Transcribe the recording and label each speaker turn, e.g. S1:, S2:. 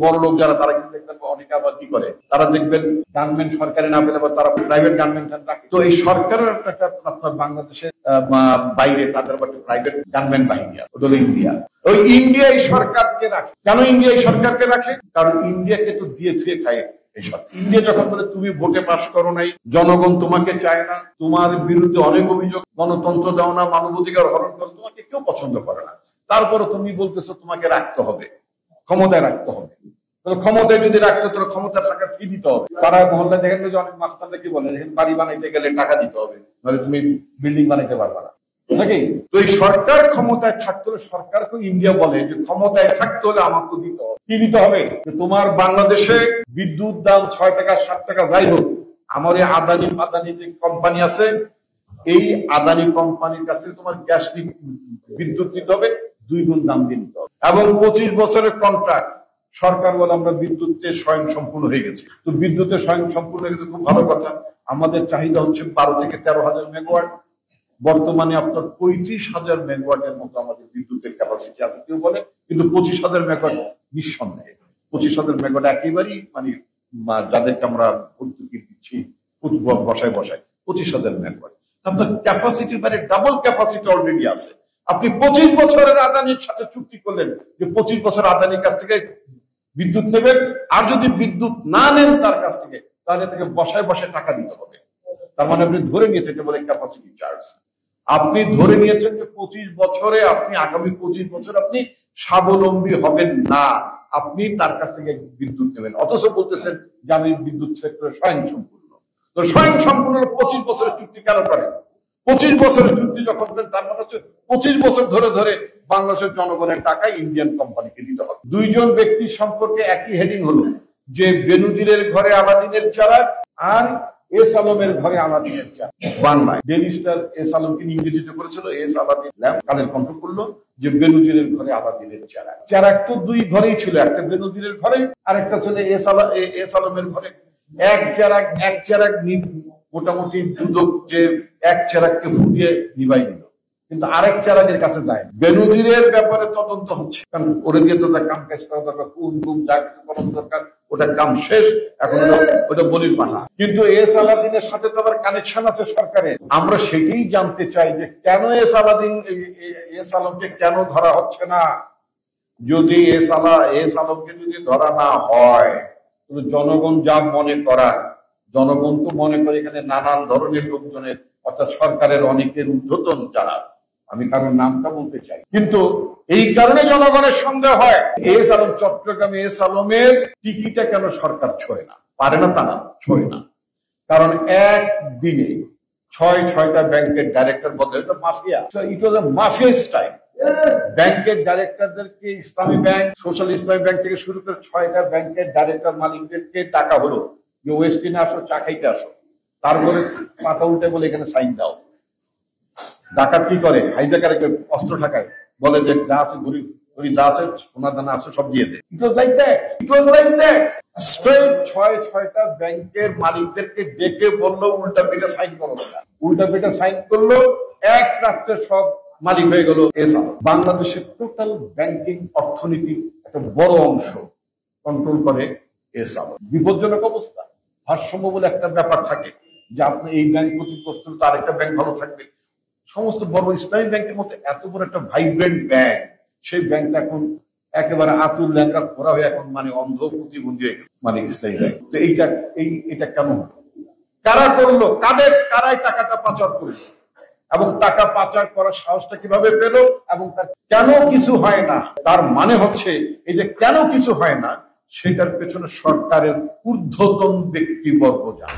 S1: বড় লোক যারা তারা কিন্তু দেখবেন অনেকে আবার কি করে, তারা দেখবেন গানম্যান সরকারি না পেলে তারা প্রাইভেট গানম্যান রাখে। তো এই সরকারের একটা বাংলাদেশের বাইরে তাদের প্রাইভেট গানম্যান বাহিনী আছে, ওটা হলো ইন্ডিয়া। ওই ইন্ডিয়া এই সরকারকে রাখে। কেন ইন্ডিয়া এই সরকারকে রাখে? কারণ ইন্ডিয়াকে তো দিয়ে থুয়ে খায় এইসব। ইন্ডিয়া যখন বলে তুমি ভোটে পাস করো নাই, জনগণ তোমাকে চায় না, তোমার বিরুদ্ধে অনেক অভিযোগ, গণতন্ত্র দাও না, মানবাধিকার হরণ করো, তোমাকে কেউ পছন্দ করে না, তারপরে তুমি বলতেছো তোমাকে রাখতে হবে, ক্ষমতায় রাখতে হবে। ক্ষমতায় যদি রাখতে তোর ক্ষমতা টাকা ফি দিতে হবে। পাড়ায় মহল্লা দেখেন যে অনেক মাস্টাররা কি বলে, বাড়ি বানাইতে গেলে টাকা দিতে হবে, নাহলে তুমি বিল্ডিং বানাইতে পারবে না, নাকি? তো এই সরকার ক্ষমতায় থাকতে হলে, সরকারকে ইন্ডিয়া বলে যে ক্ষমতায় থাকতে হলে আমাকে দিতে হবে। কি দিতে হবে? তোমার বাংলাদেশে বিদ্যুৎ দাম 6 টাকা 7 টাকা যাই হোক, আমার এই আদানি যে কোম্পানি আছে, এই আদানি কোম্পানির কাছ থেকে তোমার গ্যাস বিদ্যুৎ দিতে হবে 2 গুণ দাম দিয়ে নিতে হবে। এবং 25 বছরের কন্ট্রাক্ট। সরকার বলে আমরা বিদ্যুৎে স্বয়ং সম্পূর্ণ হয়ে গেছে। তো বিদ্যুতে স্বয়ং সম্পূর্ণ হয়ে গেছে, খুব ভালো কথা। আমাদের চাহিদা হচ্ছে 12 থেকে 13,000 মেগাওয়াট। বর্তমানে আপনার 35,000 মেগাওয়াটের মতো আমাদের বিদ্যুতের ক্যাপাসিটি আছে কেউ বলে, কিন্তু 25,000 মেগাওয়াট নিঃসন্দেহে 25,000 মেগাওয়াট একেবারেই মানে যাদেরকে আমরা ভর্তুকি দিচ্ছি বসায় 25,000 মেগাওয়াট। আপনার ক্যাপাসিটির বাইরে ডাবল ক্যাপাসিটি অলরেডি আছে। আপনি 25 বছরের আদানির সাথে চুক্তি করলেন যে 25 বছর আদানির কাছ থেকে বিদ্যুৎ নেবেন, আর যদি বিদ্যুৎ না নেন তার কাছ থেকে, তাহলে তাকে বসায় টাকা দিতে হবে। তার মানে আপনি ধরে নিয়েছেন, এটা বলে ক্যাপাসিটি চার্জ। আপনি ধরে নিয়েছেন যে 25 বছরে আপনি আগামী 25 বছর আপনি স্বাবলম্বী হবেন না, আপনি তার কাছ থেকে বিদ্যুৎ নেবেন। অথচ বলতেছেন যে আমি বিদ্যুৎ সেক্টরে স্বয়ং সম্পূর্ণ। তো স্বয়ং সম্পূর্ণ 25 বছরের চুক্তি কেন করেন? 25 বছরের চুক্তি যখন করেন, তার মানে হচ্ছে 25 বছর ধরে বাংলাদেশের জনগণের টাকা ইন্ডিয়ান কোম্পানিকে দিতে হবে। 2 জন ব্যক্তির সম্পর্কে একই হেডিং হলো যে বেনজিরের ঘরে আলাদিনের চারাক আর এস আলমের ঘরে আলাদিনের চারাক। বাংলায় ডেইলি স্টার এস আলমকে ইংরেজিতে করেছিল S Aladdin lamp, Kaler Kantho করলো যে বেনজিরের ঘরে আলাদিনের চারাক। চারাক তো 2 ঘরেই ছিল, একটা বেনজিরের ঘরে আর একটা ছিল এস আলমের ঘরে। এক চারাক মোটামুটি দুদক যে এক চারাককে ফুটিয়ে নিবাই দিল, কিন্তু আরেক চারাকের কাছে যায়। বেনজিরের ব্যাপারে তদন্ত হচ্ছে, কারণ ওরে দিয়ে তো তার কাম কাজ করা দরকার, কোন যা কিছু করানো দরকার, ওটার কাম শেষ, এখন ওটা বলির পাঠা। কিন্তু এস আলাদিনের সাথে তো আবার কানেকশন আছে সরকারের। আমরা সেটাই জানতে চাই যে কেন এস আলমকে কেন ধরা হচ্ছে না। যদি এস আলমকে যদি ধরা না হয়, জনগণ যা মনে করা, জনগণ তো মনে করে এখানে নানান ধরনের লোকজনের, অর্থাৎ সরকারের অনেকের ঊর্ধ্বতন যারা, আমি কারোর নামটা বলতে চাই, কিন্তু এই কারণে জনগণের সন্দেহ হয় এস আলম, চট্টগ্রামে এস আলমের টিকিটটা কেন সরকার ছোঁয় না, পারে না তা না, ছোঁয় না। কারণ একদিনে 6টা ব্যাংকের ডাইরেক্টর বদলে, মাফিয়া, ইট ওয়াজ আ মাফিয়া স্টাইল। ব্যাংকের ডাইরেক্টরদেরকে ইসলামী ব্যাংক, সোশ্যাল ইসলামী ব্যাংক থেকে শুরু করে 6টা ব্যাংকের ডাইরেক্টর মালিকদেরকে টাকা হলো যে ওয়েস্টিনে আসো, চা খাইতে আসো, তারপরে পাতা উল্টে বলে এখানে সাইন দাও। ডাকাত কি করে? হাইজাকার অস্ত্র ঠাকায়, বলে যে যা আছে ঘুরি যা আছে সোনা দানা আছে সব দিয়ে দেয়। ইট ওয়াজ লাইক দ্যাট। স্ট্রেট 6টা ব্যাংকের মালিকদেরকে ডেকে বললো উল্টা পিঠে সাইন করো, উল্টা পিঠে সাইন করলো, এক রাত্রে সব মালিক হয়ে গেল এস আলম। বাংলাদেশের টোটাল ব্যাংকিং অর্থনীতির একটা বড় অংশ কন্ট্রোল করে এস আলম। বিপজ্জনক অবস্থা। ভারসাম্য বলে একটা ব্যাপার থাকে যে আপনি এই ব্যাংক ক্ষতিগ্রস্ত, তার একটা ব্যাংক ভালো থাকবে। সমস্ত বড় ইসলামী ব্যাংকের মধ্যে এত বড় একটা ভাইব্রেন্ট ব্যাংক, সেই ব্যাংকটা এখন একেবারে আতুল ল্যাংড়া খোরা হয়ে এখন মানে অন্ধ প্রতিবন্ধী হয়ে গেছে, মানে ইসলামী ব্যাংক। তো এটা কেন কারা করলো? কারাই টাকাটা পাচার করলো, এবং টাকা পাচার করার সাহসটা কিভাবে পেল, এবং তার কেন কিছু হয় না? তার মানে হচ্ছে এই যে কেন কিছু হয় না, সেটার পেছনে সরকারের ঊর্ধ্বতন ব্যক্তিবর্গ যায়।